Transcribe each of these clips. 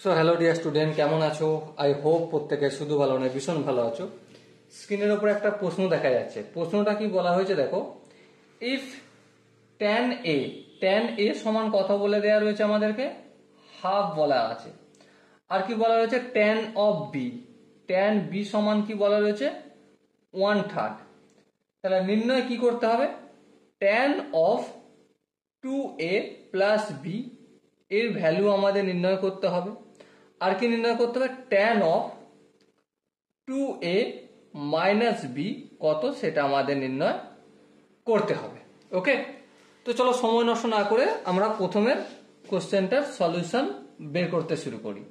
So hello dear student, কেমন আছো? I hope প্রত্যেকে শুধু ভালো নয় ভীষণ ভালো আছো। স্ক্রিনের উপরে একটা প্রশ্ন দেখা যাচ্ছে। প্রশ্নটা কি বলা হয়েছে দেখো, ইফ tan a সমান কত বলে দেওয়া রয়েছে আমাদেরকে, হাফ বলা আছে। আর কি বলা রয়েছে, tan b সমান কি বলা রয়েছে, 1/3। তাহলে নির্ণয় কি করতে হবে, tan of 2a plus b এর ভ্যালু আমাদের নির্ণয় করতে হবে। আর কি নির্ণয় করতে হবে, tan of 2a minus b কত সেটা আমাদের নির্ণয় করতে হবে। ওকে, তো চলো সময় নষ্ট না করে আমরা প্রথমের কোশ্চেনটার সলিউশন বের করতে শুরু করি।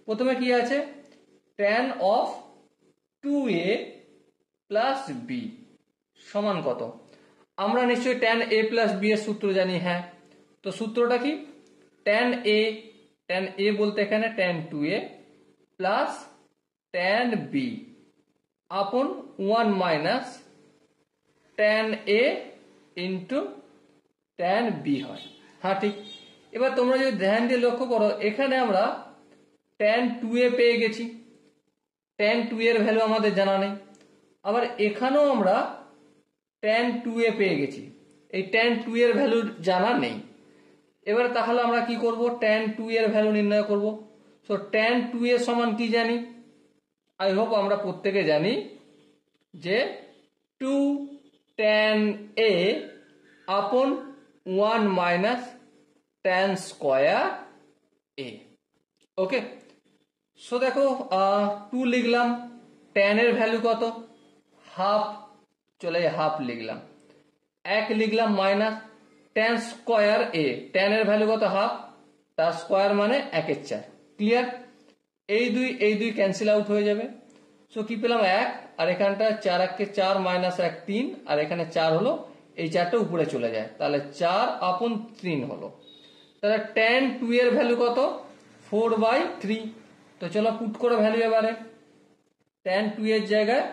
প্রথমে কি আছে, tan of 2a plus b সমান কত। আমরা নিশ্চয়ই tan a প্লাস b এর সূত্র জানি। হ্যাঁ, তো সূত্রটা কি, tan a বলতে এখানে tan 2a plus tan b আপন 1 minus tan a into tan b হয়। হ্যাঁ ঠিক। এবার তোমরা যদি ধ্যান দিয়ে লক্ষ্য করো, এখানে আমরা tan 2a পেয়ে গেছি, tan 2 এর ভ্যালু আমাদের জানা নেই। আবার এখানেও আমরা tan 2a পেয়ে গেছি, এই tan 2 এর ভ্যালু জানা নেই। এবার তাহলে আমরা কি করব, tan 2 এর ভ্যালু নির্ণয় করব। সো tan 2a সমান কি জানি, আই হোপ আমরা প্রত্যেকে জানি যে 2 tan a আপন 1 minus tan square a। Okay, so দেখো 2 লিখলাম, tan এর ভ্যালু কত, হাফ, চলে হাফ লিখলাম। 1 লিখলাম minus tan square a, tan এর ভ্যালু কত, হাফ, তার স্কয়ার মানে 1/4। ক্লিয়ার? এই দুই ক্যান্সেল আউট হয়ে যাবে। সো কি পেলাম, 1, আর এখানটা 4 1 4 মাইনাস 1 3, আর এখানে 4 হলো, এই 4টা উপরে চলে যায়, তাহলে 4 আপন 3 হলো। তাহলে tan 2 এর ভ্যালু কত, 4/3। তো চলো পুট করে ভ্যালু এবারে, tan 2 এর জায়গায়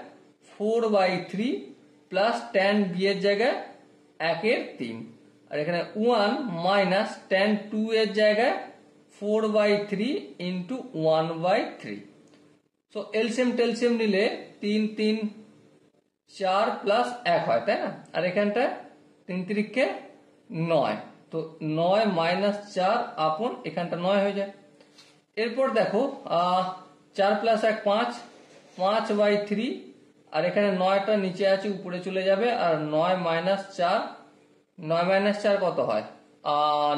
4/3 প্লাস tan b এর জায়গায় 1/3, আর এখানে 1 মাইনাস tan 2 এর জায়গায় 4/3 ইন্টু 1/3। সো এলসিএম টেলসিএম নিলে 3 3 4 প্লাস 1 হয়, তাই না? আর এখানটা 3 3 9, তো 9 মাইনাস 4 আপন এখানটা 9 হয়ে যায়। এরপর দেখো 4 প্লাস 1 5, 5/3, আর এখানে 9টা নিচে আছে উপরে চলে যাবে, আর 9 মাইনাস 4 কত হয়,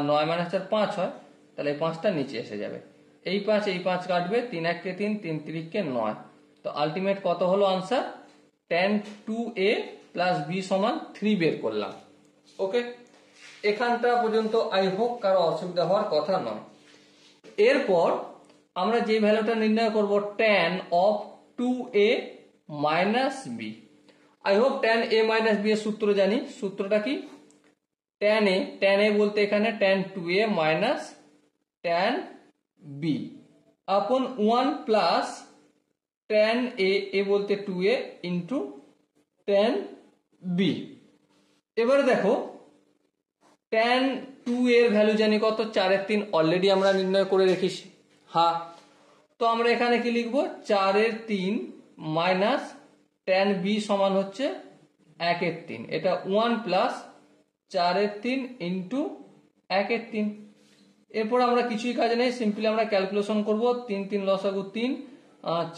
9 মাইনাস 4 5 হয়, তাহলে এই 5টা নিচে এসে যাবে। এই 5 কাটবে, 3 1 3, 3 3 9। তো আলটিমেট কত হলো answer, tan 2a plus b সমান 3 বের করলাম। ওকে, এখানটা পর্যন্ত আই হোপ কারো অসুবিধা হওয়ার কথা নয়। এরপর আমরা যে ভ্যালুটা নির্ণয় করব, tan of 2a minus b। I hope tan a minus b এর সূত্র জানি। সূত্রটা কি, tan a বলতে এখানে tan 2a minus tan b আপন 1 প্লাস tan a বলতে 2a ইন্টু tan b। এবারে দেখো tan 2 এর ভ্যালু জানি কত, 4/3 অলরেডি আমরা নির্ণয় করে রেখেছি। হ্যাঁ, তো আমরা এখানে কি লিখবো, 4/3 মাইনাস tan b সমান হচ্ছে 1/3, এটা 1 প্লাস 4/3 ইন্টু 1/3। এরপর আমরা কিছুই কাজ নেই, সিম্পলি আমরা ক্যালকুলেশন করব। 3 3 লসাগু 3,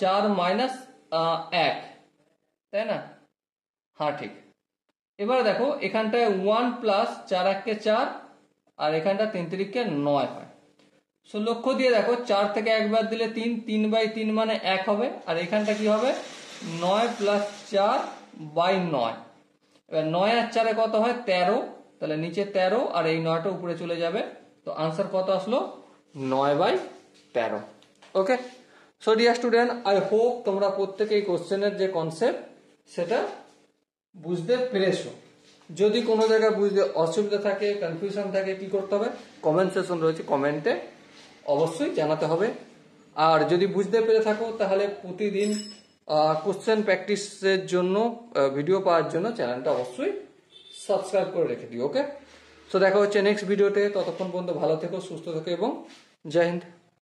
4 মাইনাস 1, তাই না? হ্যাঁ ঠিক। এবারে দেখো এখানটায় 1 প্লাস 4 1 4, আর এখানটা 3 3 9 হয়। সো লক্ষ্য দিয়ে দেখো, 4 থেকে 1 বাদ দিলে 3, 3/3 মানে 1 হবে, আর এখানটা কি হবে, 9 প্লাস 4/9। এবার 9 আর 4 কত হয়, 13, তাহলে নিচে 13, আর এই 9টা উপরে চলে যাবে। তো আনসার কত আসলো, 9/13। Okay, so dear student, I hope তোমরা প্রত্যেকে এই কোশ্চেনের যে কনসেপ্ট সেটা বুঝতে পেরেছো। যদি কোনো জায়গায় বুঝতে অসুবিধা থাকে, কনফিউশন থাকে, কি করতে হবে, কমেন্ট সেকশন রয়েছে, কমেন্টে অবশ্যই জানাতে হবে। আর যদি বুঝতে পেরে থাকো তাহলে প্রতিদিন কোশ্চেন প্র্যাকটিসের জন্য ভিডিও পাওয়ার জন্য চ্যানেলটা অবশ্যই সাবস্ক্রাইব করে রেখে দিও। ওকে, সো দেখা হচ্ছে নেক্সট ভিডিওতে। ততক্ষণ পর্যন্ত ভালো থেকো, সুস্থ থেকো এবং জয় হিন্দ।